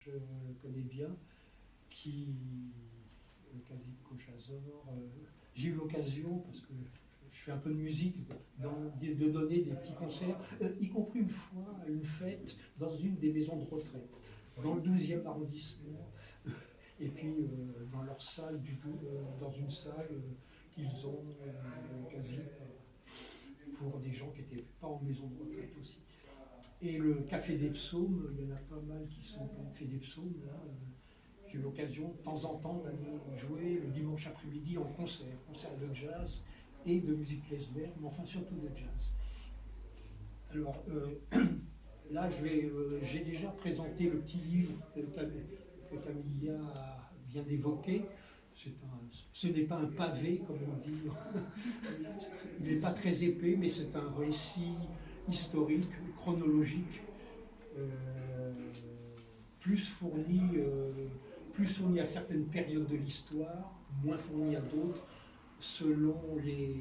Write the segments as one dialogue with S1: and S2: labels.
S1: je connais bien, qui, Kazim Kochazor, j'ai eu l'occasion, parce que je fais un peu de musique, de donner des petits concerts, y compris une fois à une fête dans une des maisons de retraite, dans le 12e arrondissement, et puis dans leur salle, dans une salle qu'ils ont quasi pour des gens qui n'étaient pas en maison de retraite aussi. Et le Café des Psaumes, il y en a pas mal qui sont au Café des Psaumes, là. J'ai eu l'occasion de temps en temps d'aller jouer le dimanche après-midi en concert de jazz et de musique lesbienne, mais enfin surtout de jazz. Alors là, j'ai déjà présenté le petit livre que Camilla vient d'évoquer. Ce n'est pas un pavé, comme on dit. Il n'est pas très épais, mais c'est un récit historique, chronologique, plus fourni à certaines périodes de l'histoire, moins fourni à d'autres, selon les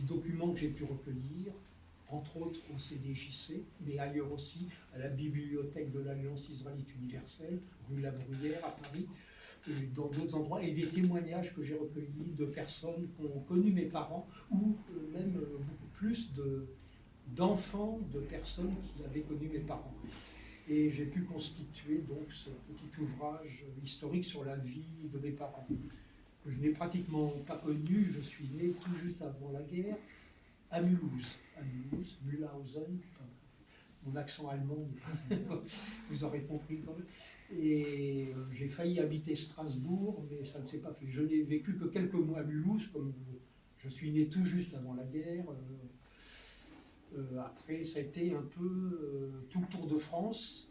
S1: documents que j'ai pu recueillir, entre autres au CDJC, mais ailleurs aussi, à la bibliothèque de l'Alliance israélite universelle, rue La Bruyère à Paris, dans d'autres endroits, et des témoignages que j'ai recueillis de personnes qui ont connu mes parents, ou même beaucoup plus d'enfants de personnes qui avaient connu mes parents. Et j'ai pu constituer donc ce petit ouvrage historique sur la vie de mes parents, que je n'ai pratiquement pas connu. Je suis né tout juste avant la guerre, à Mulhouse, Mühlhausen. Mon accent allemand, vous aurez compris quand même. Et j'ai failli habiter Strasbourg, mais ça ne s'est pas fait. Je n'ai vécu que quelques mois à Mulhouse, comme je suis né tout juste avant la guerre. Après, ça a été un peu tout le tour de France.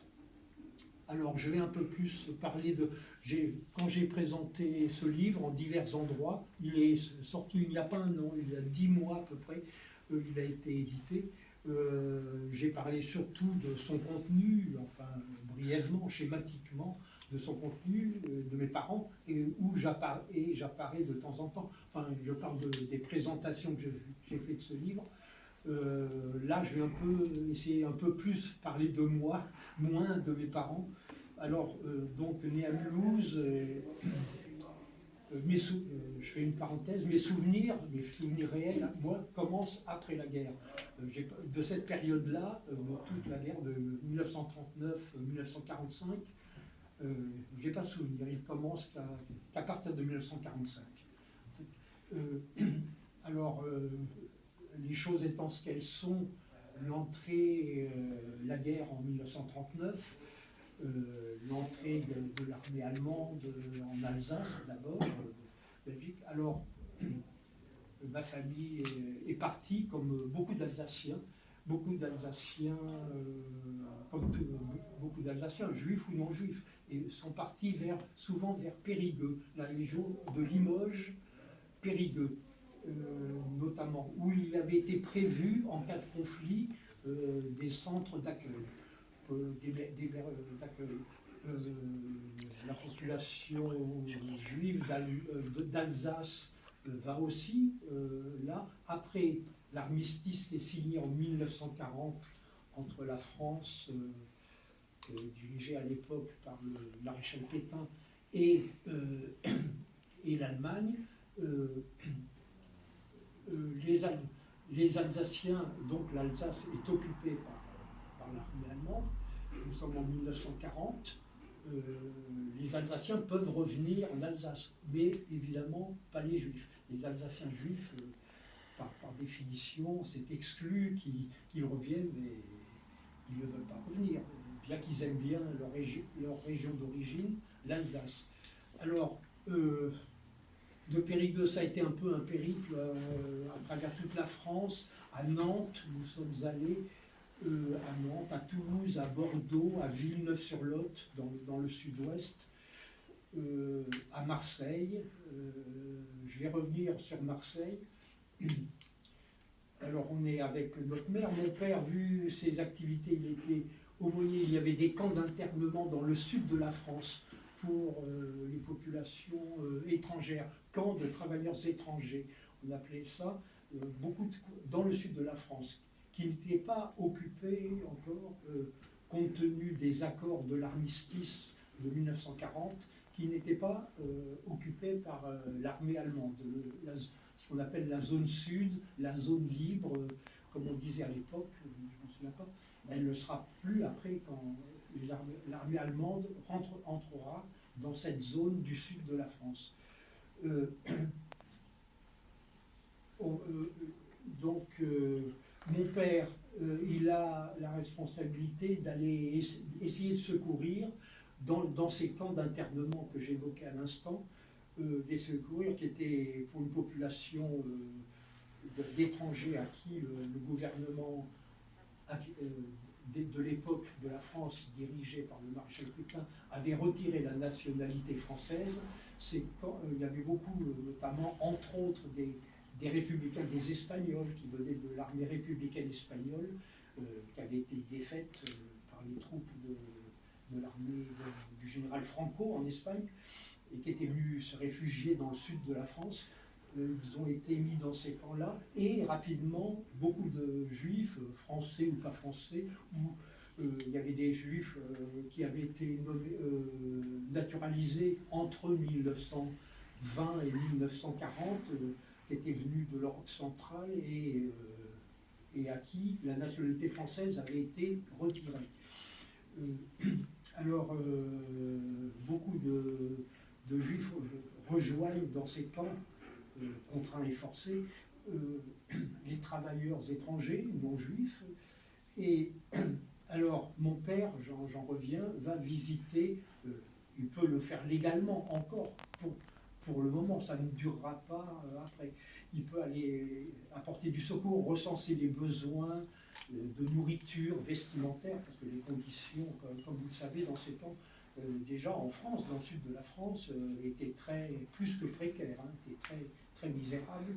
S1: Alors, je vais un peu plus parler de... Quand j'ai présenté ce livre en divers endroits, il est sorti il n'y a pas un an, il y a 10 mois à peu près, il a été édité. J'ai parlé surtout de son contenu, enfin brièvement, schématiquement, de son contenu, de mes parents, et où j'apparais de temps en temps. Enfin, je parle des présentations que j'ai faites de ce livre. Là, je vais essayer un peu plus parler de moi, moins de mes parents. Alors, donc, né à Mulhouse, je fais une parenthèse, mes souvenirs réels, moi, commencent après la guerre. De cette période-là, toute la guerre de 1939-1945, j'ai pas de souvenir. Il commence qu'à partir de 1945. Alors, les choses étant ce qu'elles sont, l'entrée, la guerre en 1939, l'entrée de l'armée allemande en Alsace d'abord, Belgique. Alors, ma famille est partie, comme beaucoup d'Alsaciens, comme beaucoup d'Alsaciens, juifs ou non juifs, et sont partis souvent vers Périgueux, la région de Limoges, Périgueux. Notamment, où il avait été prévu, en cas de conflit, des centres d'accueil. La population juive d'Alsace va aussi là. Après l'armistice qui est signé en 1940 entre la France, dirigée à l'époque par le maréchal Pétain, et l'Allemagne, les Alsaciens, donc l'Alsace est occupée par l'armée allemande, nous sommes en 1940, les Alsaciens peuvent revenir en Alsace, mais évidemment pas les Juifs. Les Alsaciens juifs, par définition, c'est exclu qu'ils reviennent, mais ils ne veulent pas revenir, bien qu'ils aiment bien leur région d'origine, l'Alsace. Alors, de Périgueux, ça a été un peu un périple à travers toute la France. À Nantes, nous sommes allés, à Nantes, à Toulouse, à Bordeaux, à Villeneuve-sur-Lot, dans le sud-ouest, à Marseille. Je vais revenir sur Marseille. Alors, on est avec notre mère. Mon père, vu ses activités, il était aumônier. Il y avait des camps d'internement dans le sud de la France pour les populations étrangères, camps de travailleurs étrangers, on appelait ça, dans le sud de la France, qui n'étaient pas occupés encore, compte tenu des accords de l'armistice de 1940 qui n'était pas occupée par l'armée allemande. Ce qu'on appelle la zone sud, la zone libre, comme on disait à l'époque, je ne m'en souviens pas, elle ne le sera plus après quand l'armée allemande entrera dans cette zone du sud de la France. Donc, mon père, il a la responsabilité d'aller essayer de secourir dans ces camps d'internement que j'évoquais à l'instant, des secourir qui étaient pour une population d'étrangers à qui le gouvernement de l'époque de la France, dirigé par le maréchal Pétain, avait retiré la nationalité française. C'est quand il y avait beaucoup, notamment, entre autres, des républicains, des Espagnols qui venaient de l'armée républicaine espagnole, qui avait été défaite par les troupes de l'armée du général Franco en Espagne, et qui étaient venus se réfugier dans le sud de la France. Ils ont été mis dans ces camps-là, et rapidement, beaucoup de juifs, français ou pas français, où il y avait des juifs qui avaient été naturalisés entre 1920 et 1940, qui étaient venus de l'Europe centrale et à qui la nationalité française avait été retirée. Alors, beaucoup de juifs rejoignent dans ces camps contraints et forcés les travailleurs étrangers, non juifs. Et alors, mon père, j'en reviens, va visiter, il peut le faire légalement encore, pour le moment, ça ne durera pas après. Il peut aller apporter du secours, recenser les besoins de nourriture, vestimentaire, parce que les conditions, comme vous le savez, dans ces camps, déjà en France, dans le sud de la France, étaient plus que précaires, étaient très misérables,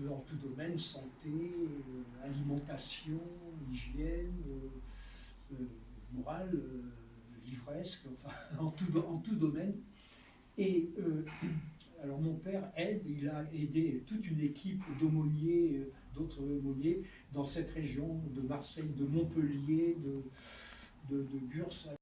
S1: en tout domaine, santé, alimentation, hygiène, morale, livresque, enfin, en tout domaine. Et alors mon père il a aidé toute une équipe d'aumôniers, d'autres aumôniers, dans cette région de Marseille, de Montpellier, de Gurs.